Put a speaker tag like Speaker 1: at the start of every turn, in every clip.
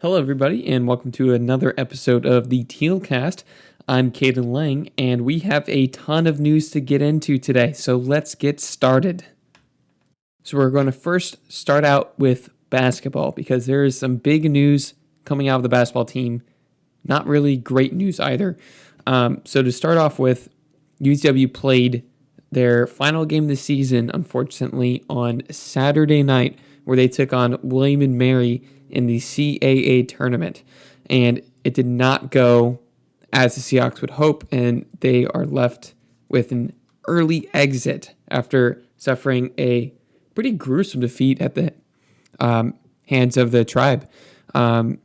Speaker 1: Hello, everybody, and welcome to another episode of the Teal Cast. I'm Caden Lang, and we have a ton of news to get into today, so let's get started. So we're going to first start out with basketball because there is some big news coming out of the basketball team. Not really great news either. So to start off with, UNCW played their final game of the season, unfortunately, on Saturday night, where they took on William & Mary in the CAA tournament. And it did not go as the Seahawks would hope, and they are left with an early exit after suffering a pretty gruesome defeat at the hands of the Tribe. William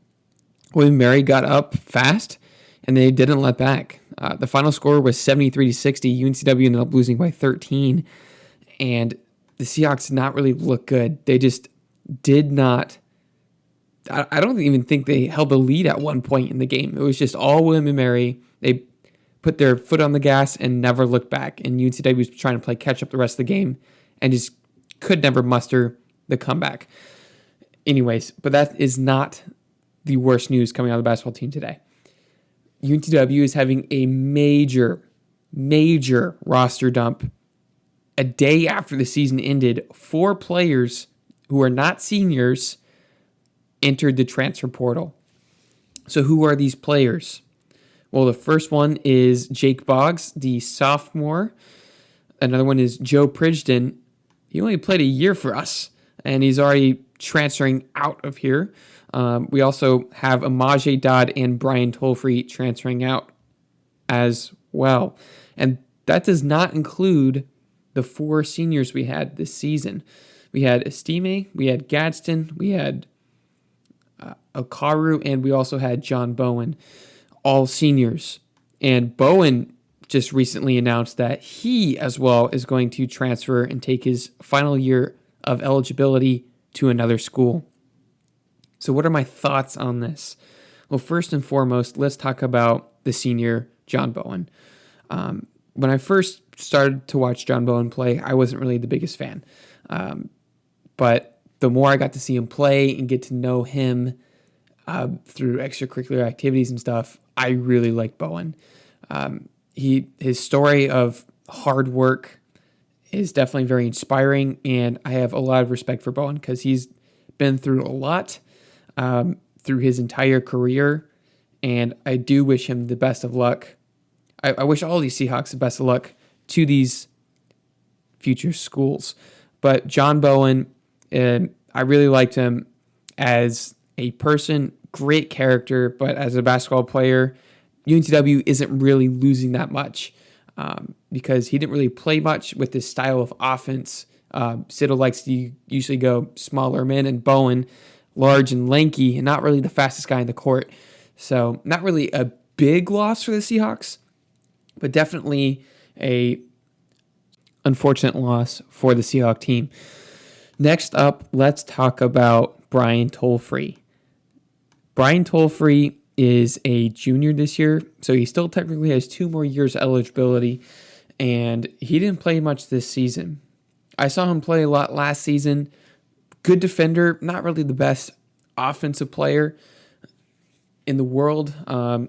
Speaker 1: & Mary got up fast, and they didn't let back. The final score was 73-60. UNCW ended up losing by 13, and the Seahawks did not really look good. They just did not. I don't even think they held the lead at one point in the game. It was just all William & Mary. They put their foot on the gas and never looked back. And UNCW was trying to play catch up the rest of the game and just could never muster the comeback. Anyways, but that is not the worst news coming out of the basketball team today. UNCW is having a major roster dump a day after the season ended. 4 players who are not seniors entered the transfer portal. So who are these players? Well, the first one is Jake Boggs, the sophomore. Another one is Joe Pridgeton. He only played a year for us, and he's already transferring out of here. We also have Amaje Dodd and Brian Tolfree transferring out as well. And that does not include the 4 seniors we had this season. We had Estime, we had Gadsden, we had Okaru, and we also had John Bowen, all seniors. And Bowen just recently announced that he as well is going to transfer and take his final year of eligibility to another school. So what are my thoughts on this? Well, first and foremost, let's talk about the senior, John Bowen. When I first started to watch John Bowen play, I wasn't really the biggest fan. But the more I got to see him play and get to know him through extracurricular activities and stuff, I really liked Bowen. His story of hard work is definitely very inspiring, and I have a lot of respect for Bowen because he's been through a lot through his entire career, and I do wish him the best of luck. I wish all these Seahawks the best of luck to these future schools. But John Bowen, I really liked him as a person, great character, but as a basketball player, UNCW isn't really losing that much because he didn't really play much with this style of offense. Siddle likes to usually go smaller men, and Bowen, large and lanky, and not really the fastest guy in the court. So not really a big loss for the Seahawks, but definitely a unfortunate loss for the Seahawk team. Next up, let's talk about Brian Tolfree. Brian Tolfree is a junior this year, so he still technically has 2 more years eligibility, and he didn't play much this season. I saw him play a lot last season. Good defender, not really the best offensive player in the world.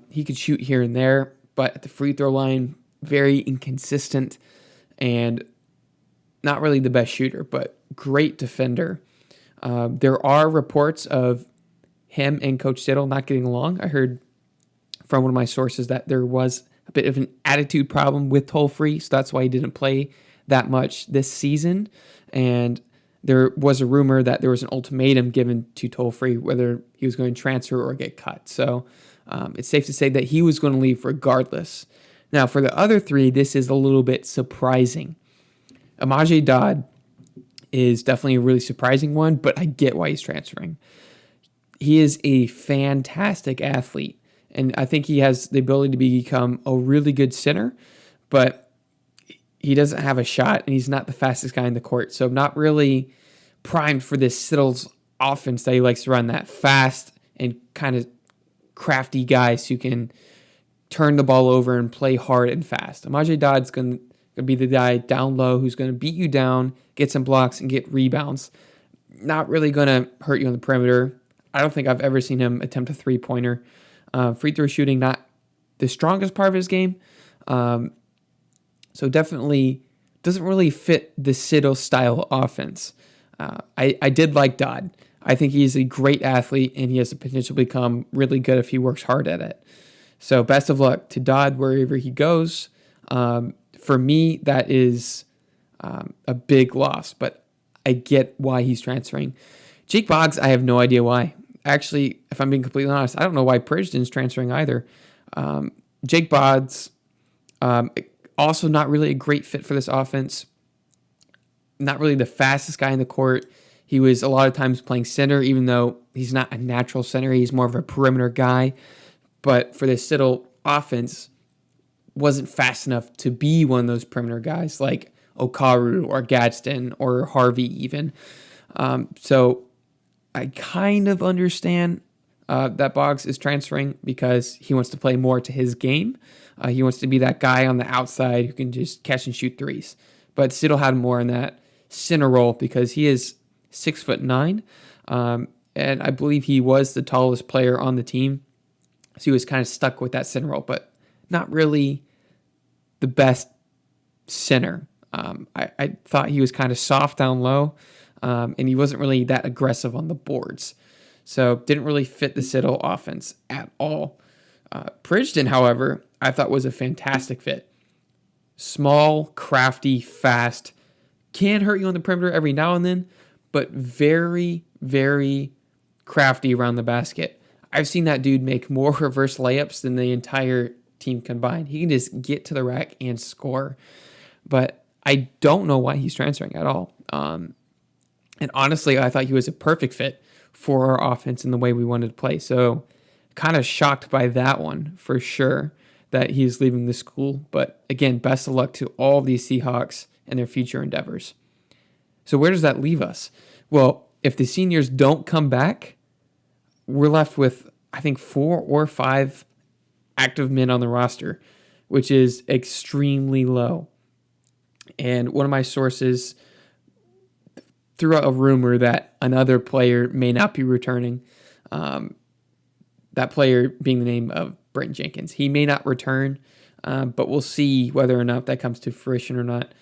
Speaker 1: He could shoot here and there, but at the free throw line, very inconsistent and not really the best shooter, but great defender. There are reports of him and Coach Siddle not getting along. I heard from one of my sources that there was a bit of an attitude problem with Tolfree, so that's why he didn't play that much this season. And there was a rumor that there was an ultimatum given to Tolfree whether he was going to transfer or get cut. So it's safe to say that he was going to leave regardless. Now, for the other 3, this is a little bit surprising. Amaje Dodd is definitely a really surprising one, but I get why he's transferring. He is a fantastic athlete, and I think he has the ability to become a really good center, but he doesn't have a shot, and he's not the fastest guy in the court, so I'm not really primed for this Siddle's offense that he likes to run, that fast and kind of crafty guys who can turn the ball over and play hard and fast. Amaje Dodd's going to be the guy down low who's going to beat you down, get some blocks, and get rebounds. Not really going to hurt you on the perimeter. I don't think I've ever seen him attempt a three-pointer. Free throw shooting, not the strongest part of his game. So definitely doesn't really fit the Siddle style offense. I did like Dodd. I think he's a great athlete, and he has the potential to become really good if he works hard at it. So best of luck to Dodd wherever he goes. For me, that is a big loss, but I get why he's transferring. Jake Boggs, I have no idea why. Actually, if I'm being completely honest, I don't know why Pridgeton's transferring either. Jake Boggs, also not really a great fit for this offense. Not really the fastest guy in the court. He was a lot of times playing center, even though he's not a natural center. He's more of a perimeter guy. But for this Siddle offense, wasn't fast enough to be one of those perimeter guys like Okaru or Gadsden or Harvey even. So I kind of understand that Boggs is transferring because he wants to play more to his game. He wants to be that guy on the outside who can just catch and shoot threes. But Siddle had more in that center role because he is 6'9", and I believe he was the tallest player on the team. So he was kind of stuck with that center role, but not really the best center. I thought he was kind of soft down low, and he wasn't really that aggressive on the boards. So didn't really fit the Siddle offense at all. Pridgeton, however, I thought was a fantastic fit. Small, crafty, fast, can hurt you on the perimeter every now and then, but very, very crafty around the basket. I've seen that dude make more reverse layups than the entire team combined. He can just get to the rack and score. But I don't know why he's transferring at all. And honestly, I thought he was a perfect fit for our offense and the way we wanted to play. So kind of shocked by that one for sure that he's leaving the school. But again, best of luck to all these Seahawks and their future endeavors. So where does that leave us? Well, if the seniors don't come back, we're left with, I think, 4 or 5 active men on the roster, which is extremely low. And one of my sources threw out a rumor that another player may not be returning. That player being the name of Brenton Jenkins. He may not return, but we'll see whether or not that comes to fruition or not.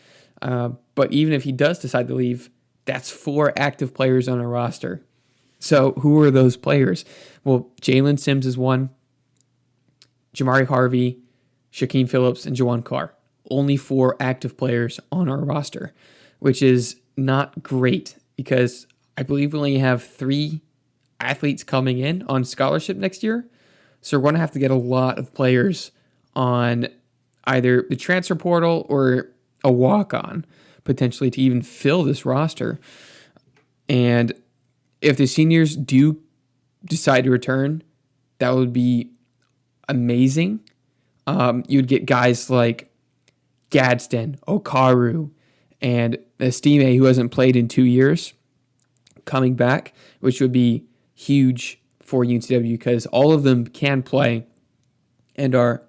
Speaker 1: But even if he does decide to leave, that's 4 active players on a roster. So who are those players? Well, Jalen Sims is one, Jamari Harvey, Shaquem Phillips, and Jawan Carr. Only 4 active players on our roster, which is not great because I believe we only have 3 athletes coming in on scholarship next year. So we're going to have to get a lot of players on either the transfer portal or a walk-on, potentially, to even fill this roster. And if the seniors do decide to return, that would be amazing. You'd get guys like Gadsden, Okaru, and Estime, who hasn't played in 2 years, coming back, which would be huge for UNCW because all of them can play and are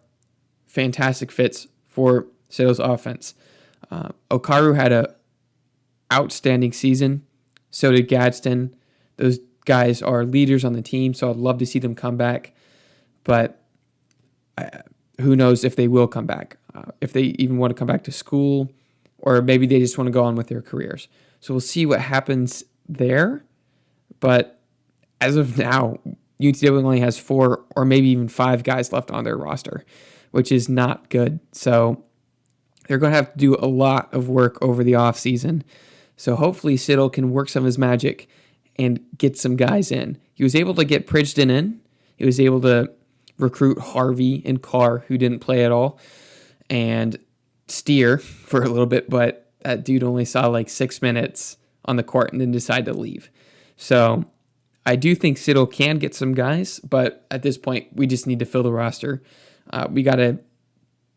Speaker 1: fantastic fits for Siddle's offense. Okaru had an outstanding season. So did Gadsden. Those guys are leaders on the team, so I'd love to see them come back. But who knows if they will come back, if they even want to come back to school, or maybe they just want to go on with their careers. So we'll see what happens there. But as of now, UNCW only has 4 or maybe even 5 guys left on their roster, which is not good. So they're going to have to do a lot of work over the offseason. So hopefully Siddle can work some of his magic and get some guys in. He was able to get Pridgeton in. He was able to recruit Harvey and Carr, who didn't play at all, and Steer for a little bit, but that dude only saw like 6 minutes on the court and then decided to leave. So I do think Siddle can get some guys, but at this point, we just need to fill the roster. We got to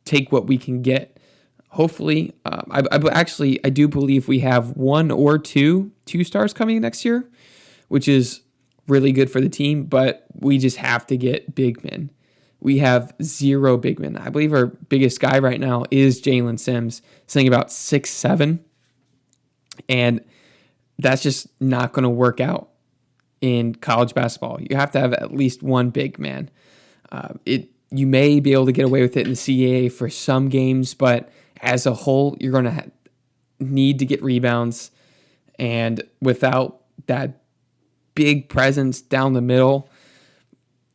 Speaker 1: take what we can get. Hopefully, I do believe we have 1 or 2 stars coming next year, which is really good for the team, but we just have to get big men. We have 0 big men. I believe our biggest guy right now is Jalen Sims, saying about 6'7", and that's just not going to work out. in college basketball. You have to have at least one big man. You may be able to get away with it in the CAA for some games, but as a whole, you're going to need to get rebounds. And without that big presence down the middle,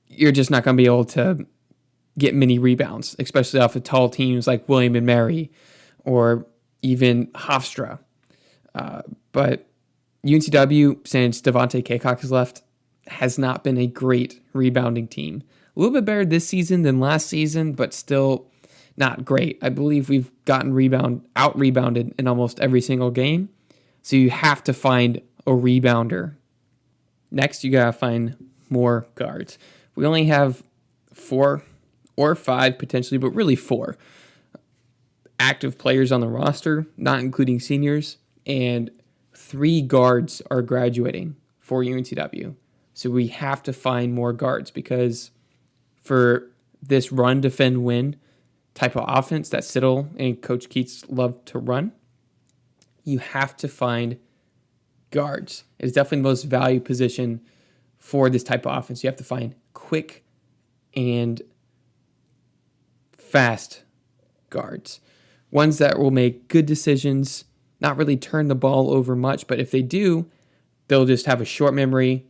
Speaker 1: you're just not going to be able to get many rebounds, especially off of tall teams like William and Mary or even Hofstra. But UNCW, since Devontae Cacok has left, has not been a great rebounding team. A little bit better this season than last season, but still not great. I believe we've gotten out-rebounded in almost every single game. So you have to find a rebounder. Next, you got to find more guards. We only have 4 or 5 potentially, but really 4 active players on the roster, not including seniors, and 3 guards are graduating for UNCW. So we have to find more guards because for this run, defend, win type of offense that Siddle and Coach Keats love to run, you have to find guards. It's definitely the most valued position for this type of offense. You have to find quick and fast guards. Ones that will make good decisions, not really turn the ball over much, but if they do, they'll just have a short memory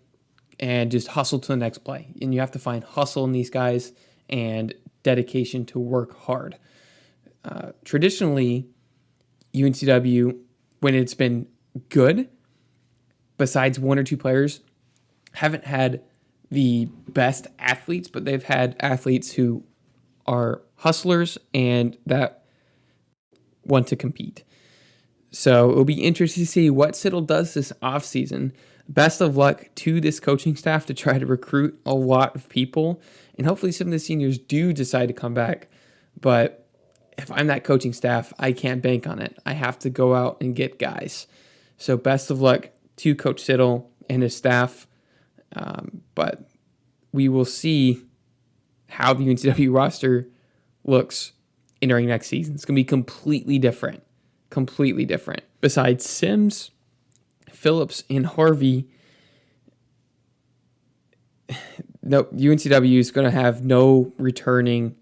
Speaker 1: and just hustle to the next play. And you have to find hustle in these guys and dedication to work hard. Traditionally, UNCW, when it's been good, besides 1 or 2 players, haven't had the best athletes, but they've had athletes who are hustlers and that want to compete. So it'll be interesting to see what Siddle does this offseason. Best of luck to this coaching staff to try to recruit a lot of people. And hopefully some of the seniors do decide to come back. But if I'm that coaching staff, I can't bank on it. I have to go out and get guys. So best of luck to Coach Siddle and his staff. But we will see how the UNCW roster looks entering next season. It's going to be completely different. Completely different. Besides Sims, Phillips, and Harvey, no, UNCW is going to have no returning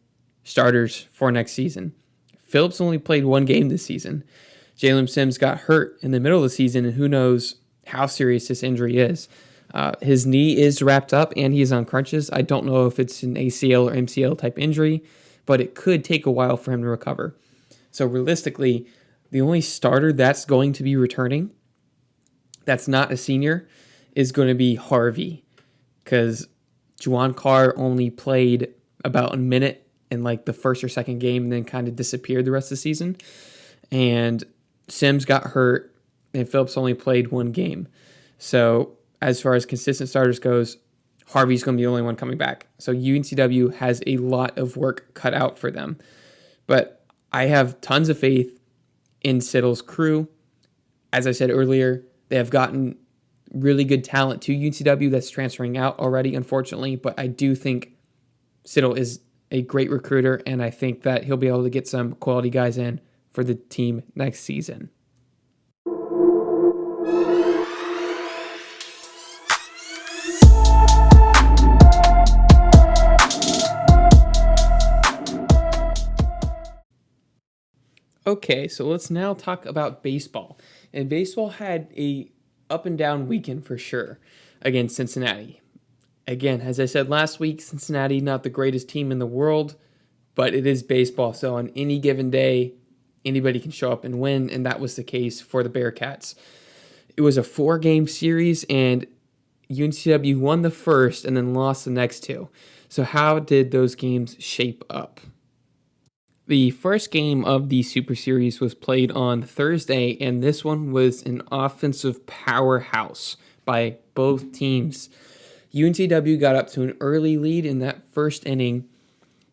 Speaker 1: starters for next season. Phillips only played 1 game this season. Jalen Sims got hurt in the middle of the season, and who knows how serious this injury is. His knee is wrapped up, and he is on crutches. I don't know if it's an ACL or MCL type injury, but it could take a while for him to recover. So realistically, the only starter that's going to be returning that's not a senior is going to be Harvey, because Juwan Carr only played about a minute in like the first or second game and then kind of disappeared the rest of the season. And Sims got hurt and Phillips only played 1 game. So as far as consistent starters goes, Harvey's going to be the only one coming back. So UNCW has a lot of work cut out for them. But I have tons of faith in Siddle's crew. As I said earlier, they have gotten really good talent to UNCW that's transferring out already, unfortunately. But I do think Siddle is a great recruiter, and I think that he'll be able to get some quality guys in for the team next season. Okay, so let's now talk about baseball. And baseball had a up and down weekend for sure against Cincinnati. Again, as I said last week, Cincinnati not the greatest team in the world, but it is baseball. So on any given day, anybody can show up and win, and that was the case for the Bearcats. It was a 4-game series, and UNCW won the first and then lost the next 2. So how did those games shape up? The first game of the Super Series was played on Thursday, and this one was an offensive powerhouse by both teams. UNCW got up to an early lead in that first inning.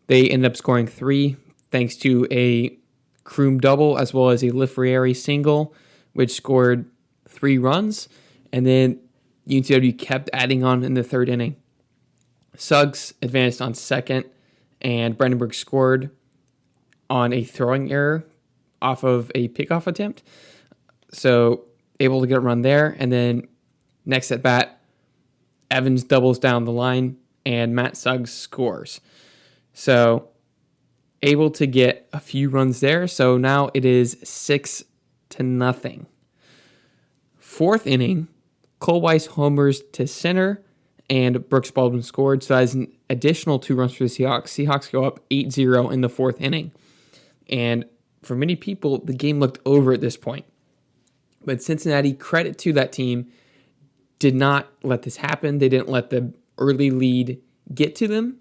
Speaker 1: They ended up scoring 3 thanks to a Kroom double as well as a Lifrieri single, which scored 3 runs. And then UNCW kept adding on in the third inning. Suggs advanced on second, and Brandenburg scored on a throwing error off of a pickoff attempt. So able to get a run there. And then next at bat, Evans doubles down the line, and Matt Suggs scores. So able to get a few runs there. So now it is 6-0. Fourth inning, Cole Weiss homers to center, and Brooks Baldwin scored. So that's an additional 2 runs for the Seahawks. Seahawks go up 8-0 in the fourth inning. And for many people, the game looked over at this point. But Cincinnati, credit to that team, did not let this happen. They didn't let the early lead get to them,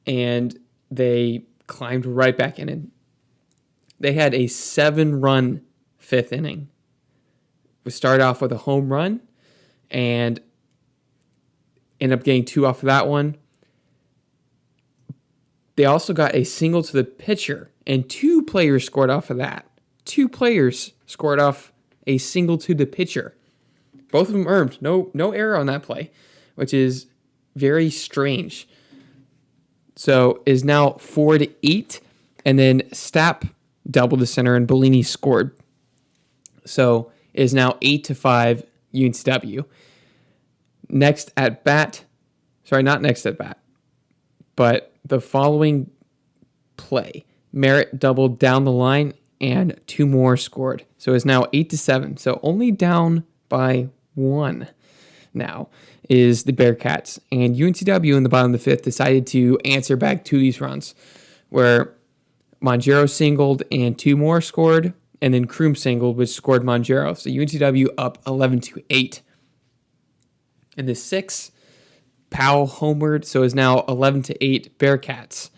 Speaker 1: and they climbed right back in it. They had a 7-run fifth inning. We started off with a home run and ended up getting 2 off of that one. They also got a single to the pitcher, and 2 players scored off of that. 2 players scored off a single to the pitcher. Both of them earned. No error on that play, which is very strange. So is now 4-8, and then Stapp doubled the center, and Bellini scored. So it is now 8-5 UNCW. Next at bat, not next at bat, but the following play, Merritt doubled down the line, and 2 more scored. So it's now 8-7. So only down by 1 now is the Bearcats. And UNCW in the bottom of the 5th decided to answer back to these runs, where Mongero singled and 2 more scored, and then Kroom singled, which scored Mongero. So UNCW up 11-8. In the 6th, Powell homered, so is now 11-8 Bearcats.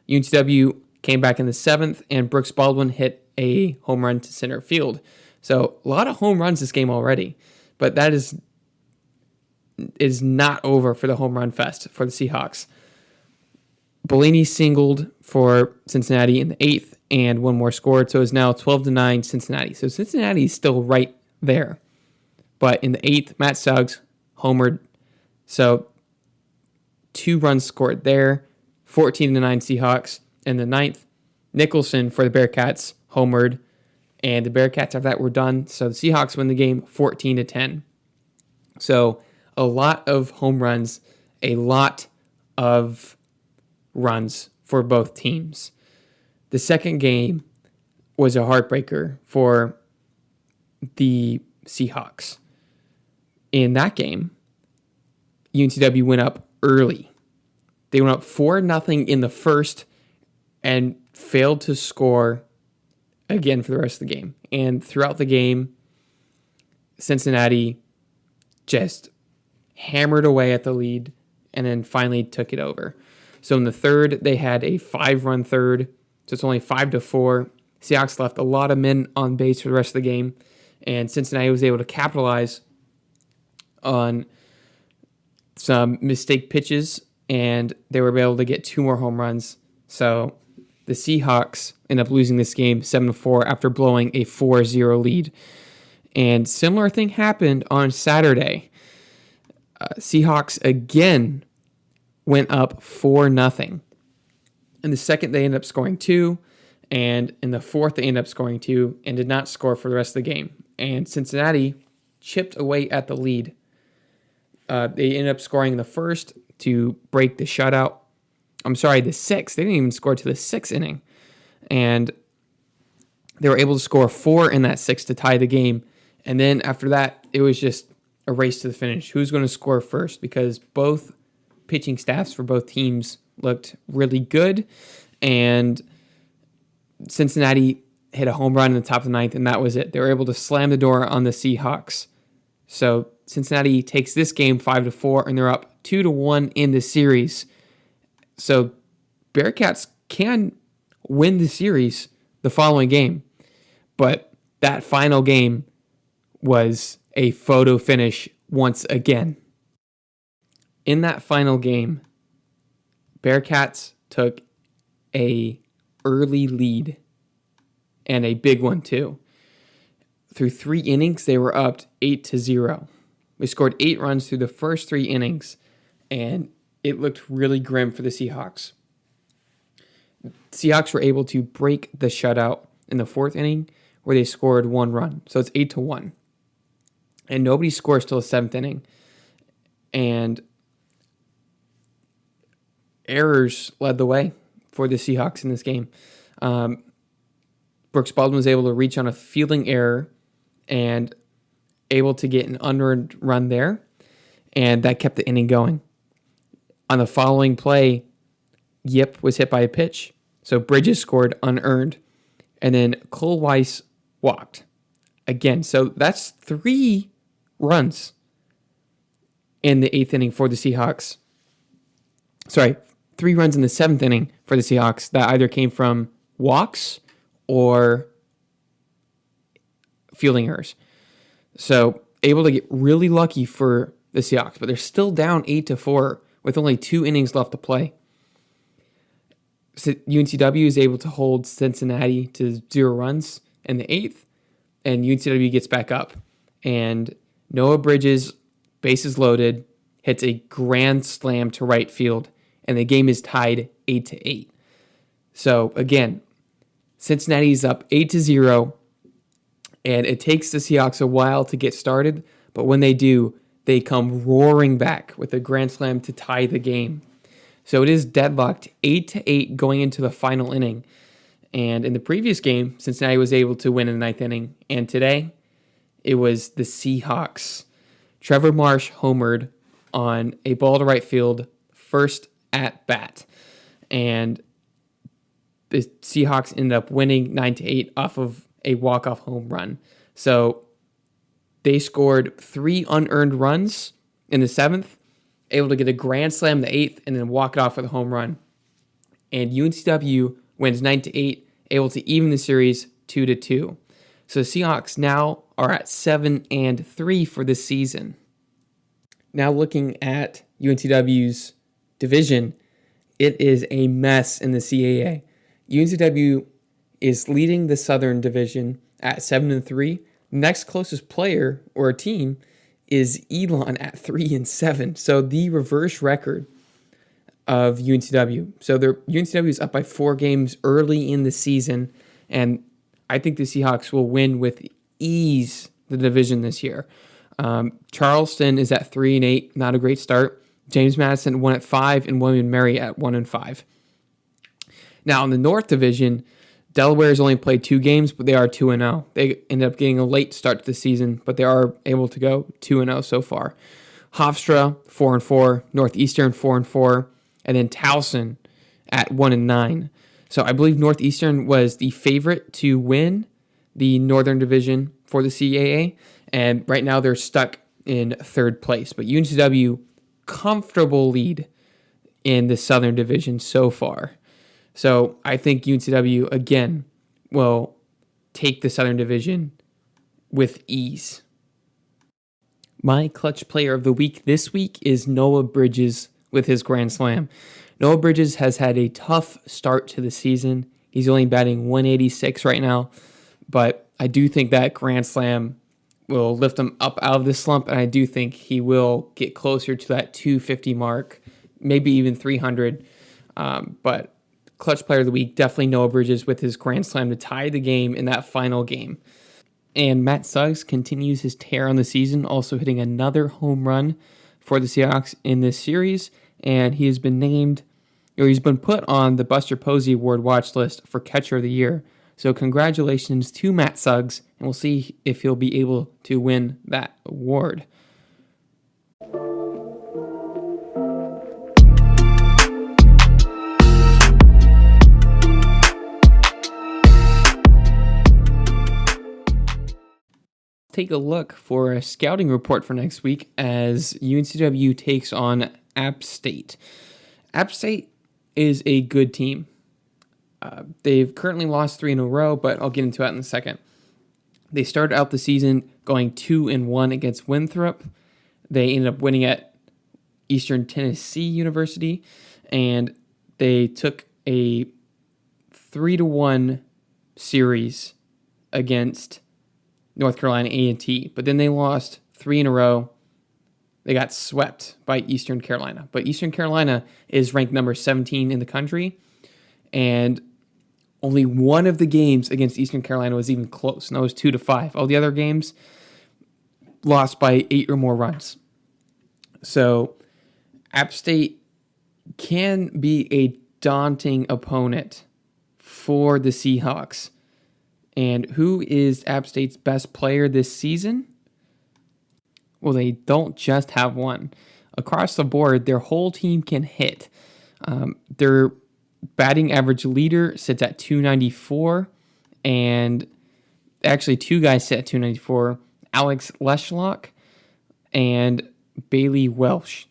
Speaker 1: UNCW came back in the 7th, and Brooks Baldwin hit a home run to center field. So a lot of home runs this game already, but that is not over for the home run fest for the Seahawks. Bellini singled for Cincinnati in the 8th, and 1 more scored, so it's now 12-9 Cincinnati. So Cincinnati is still right there. But in the 8th, Matt Suggs homered, so 2 runs scored there, 14-9 Seahawks. In the 9th, Nicholson for the Bearcats homered, and the Bearcats after that were done. So the Seahawks win the game 14-10. So a lot of home runs, a lot of runs for both teams. The second game was a heartbreaker for the Seahawks. In that game, UNCW went up early. They went up 4-0 in the first and failed to score again for the rest of the game. And throughout the game, Cincinnati just hammered away at the lead and then finally took it over. So in the third, they had a 5-run third, so it's only 5-4. Seahawks left a lot of men on base for the rest of the game, and Cincinnati was able to capitalize on some mistake pitches, and they were able to get 2 more home runs. So the Seahawks end up losing this game 7-4 after blowing a 4-0 lead. And similar thing happened on Saturday. Seahawks again went up 4-0. In the second, they ended up scoring 2, and in the fourth, they ended up scoring 2 and did not score for the rest of the game. And Cincinnati chipped away at the lead. They ended up scoring in the first to break the shutout. I'm sorry, the 6th. They didn't even score to the 6th inning. And they were able to score 4 in that 6th to tie the game. And then after that, it was just a race to the finish. Who's going to score first? Because both pitching staffs for both teams looked really good. And Cincinnati hit a home run in the top of the 9th, and that was it. They were able to slam the door on the Seahawks. So Cincinnati takes this game 5-4, and they're up 2-1 in the series. So Bearcats can win the series the following game, but that final game was a photo finish once again. In that final game, Bearcats took a early lead, and a big one too. Through 3 innings, they were up 8-0. We scored 8 runs through the first 3 innings, and it looked really grim for the Seahawks. Seahawks were able to break the shutout in the 4th inning, where they scored 1 run. So it's 8-1. And nobody scores till the 7th inning. And errors led the way for the Seahawks in this game. Brooks Baldwin was able to reach on a fielding error and able to get an unearned run there, and that kept the inning going. On the following play, Yip was hit by a pitch, so Bridges scored unearned, and then Cole Weiss walked again. So that's 3 runs in the 8th inning for the Seahawks. Sorry, 3 runs in the 7th inning for the Seahawks that either came from walks or fielding errors. So able to get really lucky for the Seahawks, but they're still down 8-4 with only 2 innings left to play. So UNCW is able to hold Cincinnati to 0 runs in the 8th, and UNCW gets back up. And Noah Bridges, bases loaded, hits a grand slam to right field, and the game is tied 8-8. So again, Cincinnati's up 8-0, and it takes the Seahawks a while to get started, but when they do, they come roaring back with a grand slam to tie the game. So it is deadlocked 8-8 going into the final inning. And in the previous game, Cincinnati was able to win in the 9th inning. And today, it was the Seahawks. Trevor Marsh homered on a ball to right field, first at bat. And the Seahawks ended up winning 9-8 off of a walk-off home run. So they scored 3 unearned runs in the 7th, able to get a grand slam in the 8th, and then walk it off with a home run. And UNCW wins 9-8, able to even the series 2-2. So the Seahawks now are at 7-3 for this season. Now looking at UNCW's division, it is a mess in the CAA. UNCW is leading the Southern Division at 7-3. Next closest player or team is Elon at 3-7. So the reverse record of UNCW. So UNCW is up by 4 games early in the season, and I think the Seahawks will win with ease the division this year. Charleston is at 3-8, not a great start. James Madison 1-5, and William Mary at 1-5. Now in the North Division, Delaware has only played 2 games, but they are 2-0. They ended up getting a late start to the season, but they are able to go 2-0 so far. Hofstra 4-4, Northeastern 4-4, and then Towson at 1-9. So I believe Northeastern was the favorite to win the Northern Division for the CAA, and right now they're stuck in 3rd place. But UNCW, comfortable lead in the Southern Division so far. So I think UNCW, again, will take the Southern Division with ease. My clutch player of the week this week is Noah Bridges with his grand slam. Noah Bridges has had a tough start to the season. He's only batting 186 right now, but I do think that grand slam will lift him up out of this slump, and I do think he will get closer to that 250 mark, maybe even 300. But clutch player of the week, definitely Noah Bridges with his grand slam to tie the game in that final game. And Matt Suggs continues his tear on the season, also hitting another home run for the Seahawks in this series. And he has been he's been put on the Buster Posey Award watch list for Catcher of the Year. So congratulations to Matt Suggs, and we'll see if he'll be able to win that award. Take a look for a scouting report for next week as UNCW takes on App State. App State is a good team. They've currently lost 3 in a row, but I'll get into that in a second. They started out the season going 2-1 against Winthrop. They ended up winning at Eastern Tennessee University, and they took a 3-1 series against North Carolina A&T, but then they lost 3 in a row. They got swept by Eastern Carolina, but Eastern Carolina is ranked number 17 in the country, and only one of the games against Eastern Carolina was even close, and that was 2-5. All the other games lost by 8 or more runs. So App State can be a daunting opponent for the Seahawks. And who is App State's best player this season? Well, they don't just have one. Across the board, their whole team can hit. Their batting average leader sits at 294, and actually two guys sit at 294, Alex Leschlock and Bailey Welsh.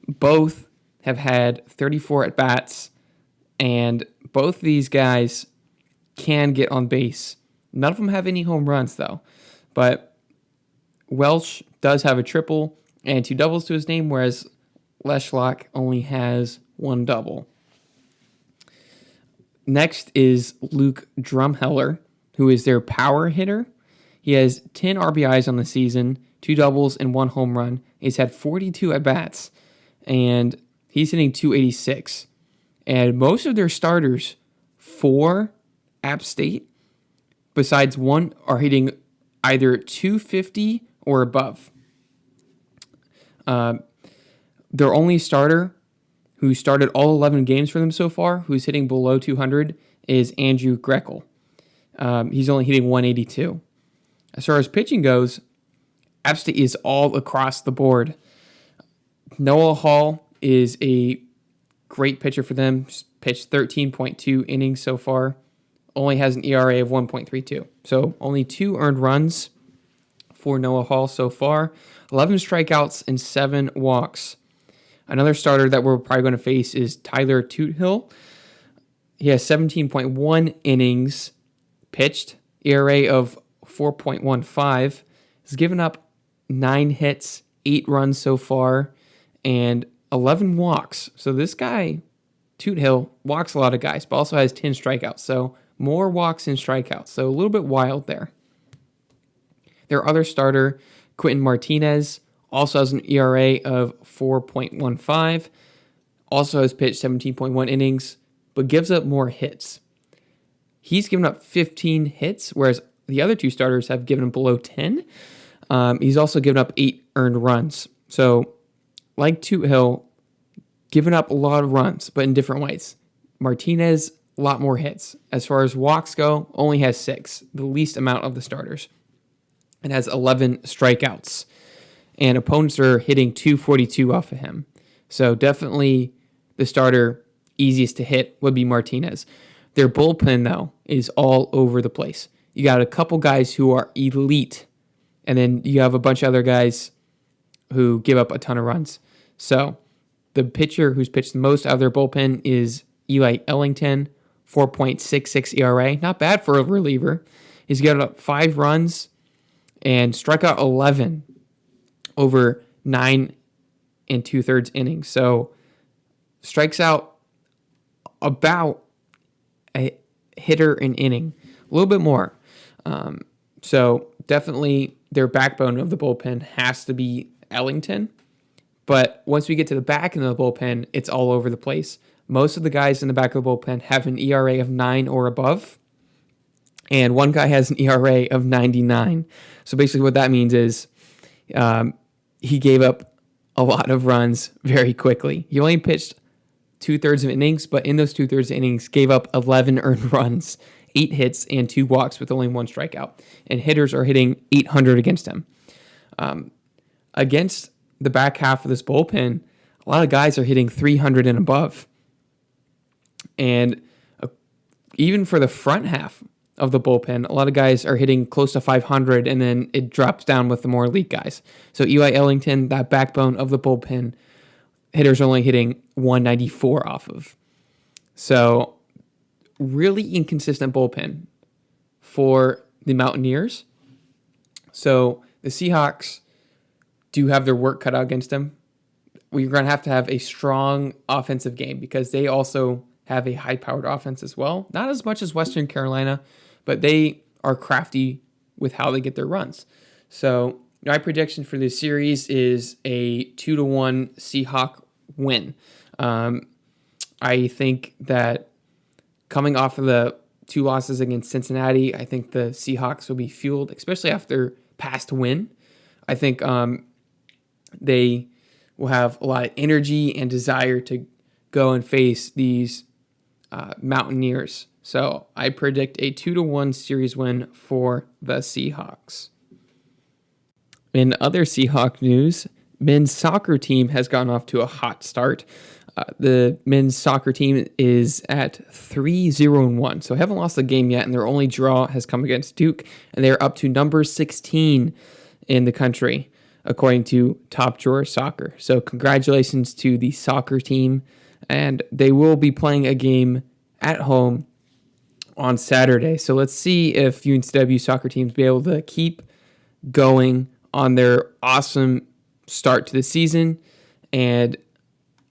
Speaker 1: Both have had 34 at-bats, and both these guys can get on base. None of them have any home runs, though. But Welsh does have a triple and 2 doubles to his name, whereas Leschlock only has 1 double. Next is Luke Drumheller, who is their power hitter. He has 10 RBIs on the season, 2 doubles, and 1 home run. He's had 42 at-bats, and he's hitting 286. And most of their starters for App State, besides one, are hitting either 250 or above. Their only starter who started all 11 games for them so far, who's hitting below 200, is Andrew Grekel. He's only hitting 182. As far as pitching goes, App State is all across the board. Noah Hall is a great pitcher for them. Just pitched 13.2 innings so far. Only has an ERA of 1.32. So only 2 earned runs for Noah Hall so far. 11 strikeouts and 7 walks. Another starter that we're probably going to face is Tyler Toothill. He has 17.1 innings pitched, ERA of 4.15. He's given up 9 hits, 8 runs so far, and 11 walks. So this guy, Toothill, walks a lot of guys, but also has 10 strikeouts. So more walks and strikeouts. So a little bit wild there. Their other starter, Quentin Martinez, also has an ERA of 4.15. Also has pitched 17.1 innings, but gives up more hits. He's given up 15 hits, whereas the other 2 starters have given him below 10. He's also given up 8 earned runs. So, like Toothill, given up a lot of runs, but in different ways. Martinez, a lot more hits. As far as walks go, only has 6, the least amount of the starters. It has 11 strikeouts. And opponents are hitting 242 off of him. So definitely the starter easiest to hit would be Martinez. Their bullpen, though, is all over the place. You got a couple guys who are elite, and then you have a bunch of other guys who give up a ton of runs. So the pitcher who's pitched the most out of their bullpen is Eli Ellington, 4.66 ERA. Not bad for a reliever. He's given up 5 runs and struck out 11 over 9 2/3 innings. So strikes out about a hitter an inning, a little bit more. So definitely their backbone of the bullpen has to be Ellington. But once we get to the back end of the bullpen, it's all over the place. Most of the guys in the back of the bullpen have an ERA of 9 or above. And one guy has an ERA of 99. So basically what that means is he gave up a lot of runs very quickly. He only pitched 2/3 of innings, but in those 2/3 of innings, gave up 11 earned runs, 8 hits, and 2 walks with only 1 strikeout. And hitters are hitting 800 against him. Against the back half of this bullpen, a lot of guys are hitting 300 and above. And even for the front half of the bullpen, a lot of guys are hitting close to 500, and then it drops down with the more elite guys. So Eli Ellington, that backbone of the bullpen, hitters are only hitting 194 off of. So really inconsistent bullpen for the Mountaineers. So the Seahawks do have their work cut out against them. We're going to have a strong offensive game because they also have a high-powered offense as well. Not as much as Western Carolina, but they are crafty with how they get their runs. So my prediction for this series is a 2-1 Seahawk win. I think that coming off of the 2 losses against Cincinnati, I think the Seahawks will be fueled, especially after past win. I think they will have a lot of energy and desire to go and face these Mountaineers. So I predict a 2-1 series win for the Seahawks. In other Seahawk news, men's soccer team has gotten off to a hot start. The men's soccer team is at 3-0-1, so haven't lost a game yet, and their only draw has come against Duke, and they're up to number 16 in the country, according to Top Drawer Soccer. So congratulations to the soccer team, and they will be playing a game at home on Saturday. So let's see if UNCW soccer teams be able to keep going on their awesome start to the season, and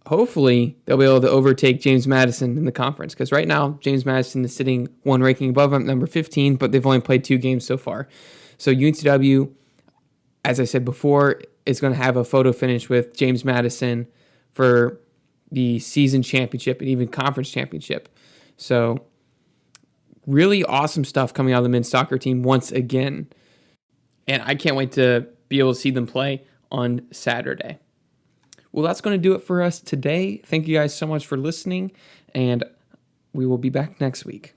Speaker 1: hopefully they'll be able to overtake James Madison in the conference, because right now James Madison is sitting one ranking above them, number 15, but they've only played 2 games so far. So UNCW, as I said before, is going to have a photo finish with James Madison for the season championship and even conference championship. So really awesome stuff coming out of the men's soccer team once again. And I can't wait to be able to see them play on Saturday. Well, that's going to do it for us today. Thank you guys so much for listening, and we will be back next week.